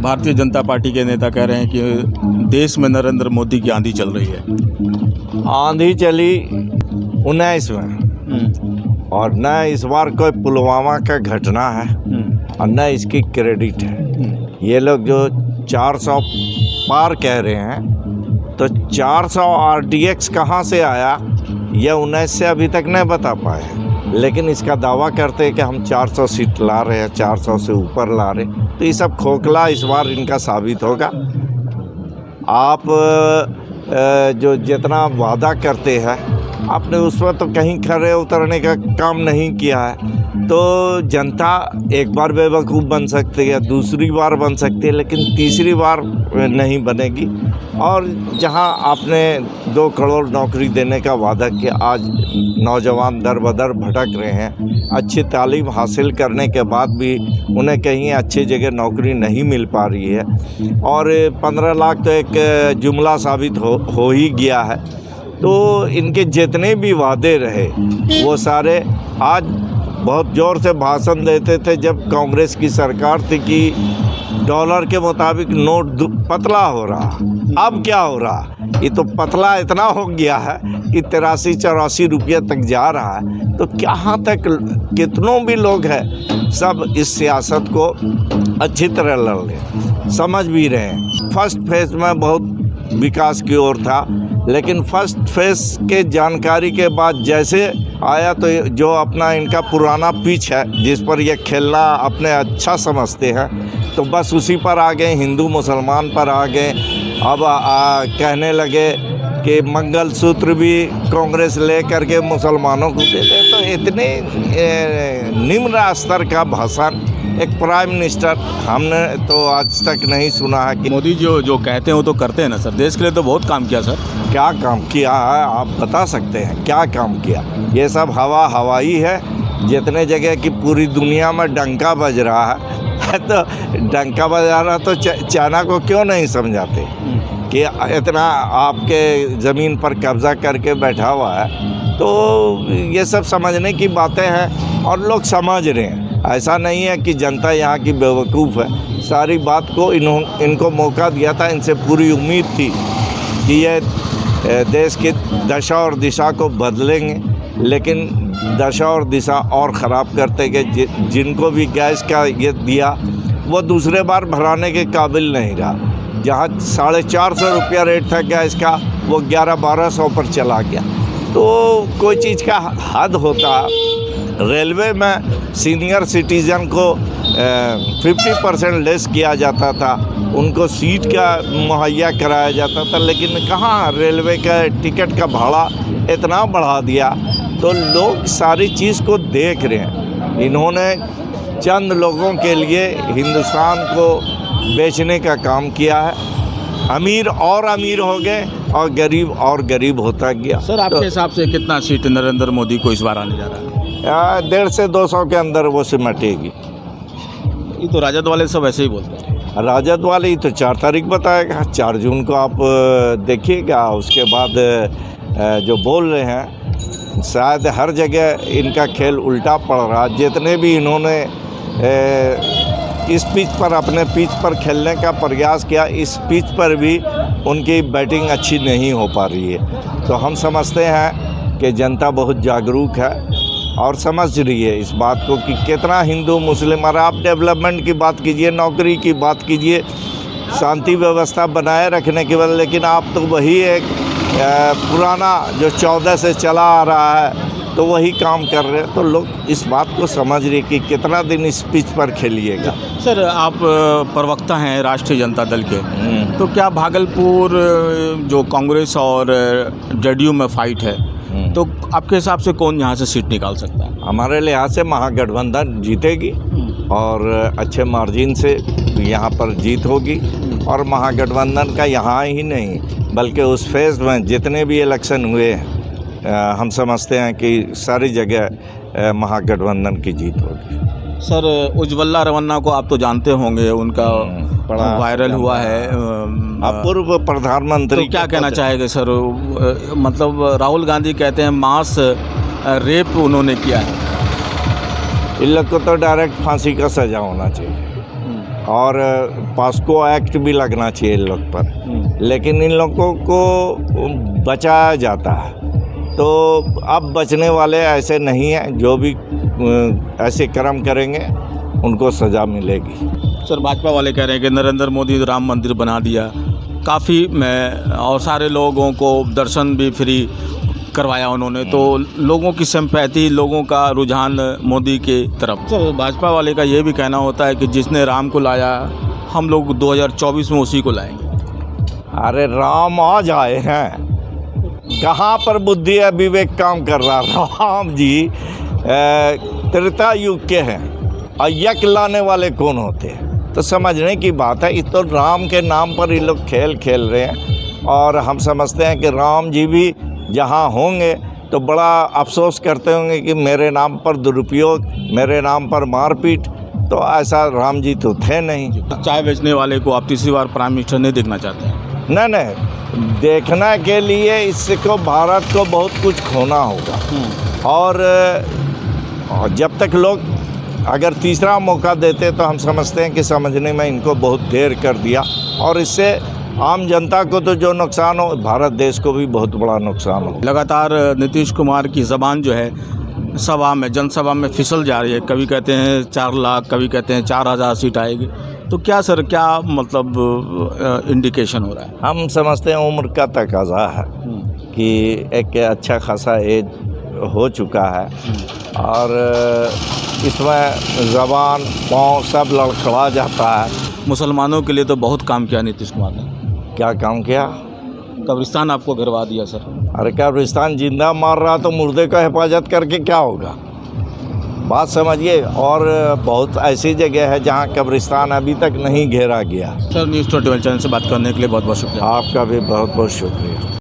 Bharatiya Janata party के नेता कह रहे हैं कि देश में नरेंद्र मोदी की आंधी चल रही है। आंधी चली 19 में और न इस बार कोई पुलवामा का घटना है और न इसकी क्रेडिट है। ये लोग जो 400 पार कह रहे हैं तो 400 RDX कहाँ से आया ये 19 से अभी तक नहीं बता पाए, लेकिन इसका दावा करते हैं कि हम 400 सीट ला रहे हैं, 400 से ऊपर ला रहे, तो ये सब खोखला इस बार इनका साबित होगा। आप जो जितना वादा करते हैं आपने उस पर तो कहीं खरे उतरने का काम नहीं किया है, तो जनता एक बार बेवकूफ़ बन सकती है, दूसरी बार बन सकती है, लेकिन तीसरी बार नहीं बनेगी। और जहां आपने 2 करोड़ नौकरी देने का वादा किया, आज नौजवान दर बदर भटक रहे हैं। अच्छी तालीम हासिल करने के बाद भी उन्हें कहीं अच्छी जगह नौकरी नहीं मिल पा रही है और 15 लाख तो एक जुमला साबित हो ही गया है। तो इनके जितने भी वादे रहे वो सारे, आज बहुत ज़ोर से भाषण देते थे जब कांग्रेस की सरकार थी कि डॉलर के मुताबिक नोट पतला हो रहा, अब क्या हो रहा, ये तो पतला इतना हो गया है कि 83-84 रुपये तक जा रहा है। तो कहाँ तक कितनों भी लोग हैं सब इस सियासत को अच्छी तरह लड़ रहे, समझ भी रहे हैं। फर्स्ट फेज़ में बहुत विकास की ओर था, लेकिन फर्स्ट फेज़ के जानकारी के बाद जैसे आया तो जो अपना इनका पुराना पिच है जिस पर ये खेलना अपने अच्छा समझते हैं, तो बस उसी पर आ गए, हिंदू मुसलमान पर आ गए। अब कहने लगे कि मंगलसूत्र भी कांग्रेस ले करके मुसलमानों को देते, तो इतने निम्न स्तर का भाषण एक प्राइम मिनिस्टर हमने तो आज तक नहीं सुना है। कि मोदी जो कहते हैं वो तो करते हैं ना सर, देश के लिए तो बहुत काम किया सर। क्या काम किया है आप बता सकते हैं, क्या काम किया? ये सब हवाई है। जितने जगह की पूरी दुनिया में डंका बज रहा है तो डंका बजा रहा तो चाइना को क्यों नहीं समझाते कि इतना आपके ज़मीन पर कब्ज़ा करके बैठा हुआ है। तो ये सब समझने की बातें हैं और लोग समझ रहे हैं। ऐसा नहीं है कि जनता यहाँ की बेवकूफ़ है, सारी बात को इनको मौका दिया था, इनसे पूरी उम्मीद थी कि ये देश की दशा और दिशा को बदलेंगे, लेकिन दशा और दिशा और ख़राब करते गए। जिनको भी गैस का ये दिया वो दूसरे बार भराने के काबिल नहीं रहा। जहाँ 450 रुपया रेट था गैस का, वो 1100-1200 पर चला गया। तो कोई चीज़ का हद होता। रेलवे में सीनियर सिटीज़न को 50% लेस किया जाता था, उनको सीट का मुहैया कराया जाता था, लेकिन कहाँ रेलवे का टिकट का भाड़ा इतना बढ़ा दिया। तो लोग सारी चीज़ को देख रहे हैं। इन्होंने चंद लोगों के लिए हिंदुस्तान को बेचने का काम किया है। अमीर और अमीर हो गए और गरीब और गरीब होता गया। सर आपके हिसाब से कितना सीट नरेंद्र मोदी को इस बार आने जा रहा है? 150 से 200 के अंदर वो सिमटेगी। ये तो राजद वाले सब ऐसे ही बोलते हैं। राजद वाले ही तो 4 तारीख बताएगा, 4 जून को आप देखिएगा। उसके बाद जो बोल रहे हैं शायद हर जगह इनका खेल उल्टा पड़ रहा। जितने भी इन्होंने इस पिच पर अपने पिच पर खेलने का प्रयास किया, इस पिच पर भी उनकी बैटिंग अच्छी नहीं हो पा रही है। तो हम समझते हैं कि जनता बहुत जागरूक है और समझ रही है इस बात को कि कितना हिंदू मुस्लिम। और आप डेवलपमेंट की बात कीजिए, नौकरी की बात कीजिए, शांति व्यवस्था बनाए रखने के बाद, लेकिन आप तो वही एक पुराना जो 14 से चला आ रहा है तो वही काम कर रहे हैं। तो लोग इस बात को समझ रहे कि कितना दिन इस पिच पर खेलिएगा। सर आप प्रवक्ता हैं राष्ट्रीय जनता दल के, तो क्या भागलपुर जो कांग्रेस और जेडीयू में फाइट है, तो आपके हिसाब से कौन यहाँ से सीट निकाल सकता है? हमारे लिहाज से महागठबंधन जीतेगी और अच्छे मार्जिन से यहाँ पर जीत होगी। और महागठबंधन का यहाँ ही नहीं बल्कि उस फेज़ में जितने भी इलेक्शन हुए हैं हम समझते हैं कि सारी जगह महागठबंधन की जीत होगी। सर उज्ज्वला रमन्ना को आप तो जानते होंगे, उनका बड़ा वायरल हुआ है। पूर्व प्रधानमंत्री, तो क्या कहना चाहेंगे सर? मतलब राहुल गांधी कहते हैं मास रेप उन्होंने किया है। इन लोग को तो डायरेक्ट फांसी का सज़ा होना चाहिए। और पॉस्को एक्ट भी लगना चाहिए इन लोग पर, लेकिन इन लोगों को बचाया जाता है। तो अब बचने वाले ऐसे नहीं हैं, जो भी ऐसे कर्म करेंगे उनको सज़ा मिलेगी। सर, भाजपा वाले कह रहे हैं कि नरेंद्र मोदी राम मंदिर बना दिया, काफ़ी और सारे लोगों को दर्शन भी फ्री करवाया उन्होंने, तो लोगों की सिंपैथी, लोगों का रुझान मोदी के तरफ। सर, भाजपा वाले का ये भी कहना होता है कि जिसने राम को लाया, हम लोग 2024 में उसी को लाएंगे। अरे राम आ जाए हैं, कहाँ पर बुद्धि है, विवेक काम कर रहा। राम जी त्रेता युग के हैं और यज्ञ लाने वाले कौन होते हैं? तो समझने की बात है। इस तो राम के नाम पर ये लोग खेल खेल रहे हैं, और हम समझते हैं कि राम जी भी जहाँ होंगे तो बड़ा अफसोस करते होंगे कि मेरे नाम पर दुरुपयोग, मेरे नाम पर मारपीट। तो ऐसा राम जी तो थे नहीं। चाय बेचने वाले को आप तीसरी बार प्राइम मिनिस्टर नहीं देखना चाहते हैं? नहीं, देखने के लिए इसको भारत को बहुत कुछ खोना होगा, और जब तक लोग अगर तीसरा मौका देते तो हम समझते हैं कि समझने में इनको बहुत देर कर दिया, और इससे आम जनता को तो जो नुकसान हो, भारत देश को भी बहुत बड़ा नुकसान हो। लगातार नीतीश कुमार की ज़बान जो है सभा में, जनसभा में फिसल जा रही है। कभी कहते हैं 4 लाख, कभी कहते हैं 4000 सीट आएगी। तो क्या सर, क्या मतलब इंडिकेशन हो रहा है? हम समझते हैं उम्र का तकाजा है कि एक अच्छा खासा एज हो चुका है, और इसमें ज़बान पाँव सब लड़खड़ा जाता है। मुसलमानों के लिए तो बहुत काम किया नीतीश कुमार ने। क्या काम किया? कब्रिस्तान आपको गिरवा दिया सर। अरे कब्रिस्तान जिंदा मार रहा तो मुर्दे का हिफाजत करके क्या होगा? बात समझिए। और बहुत ऐसी जगह है जहाँ कब्रिस्तान अभी तक नहीं घेरा गया। सर, न्यूज़ 21 चैनल से बात करने के लिए बहुत बहुत शुक्रिया। आपका भी बहुत बहुत शुक्रिया।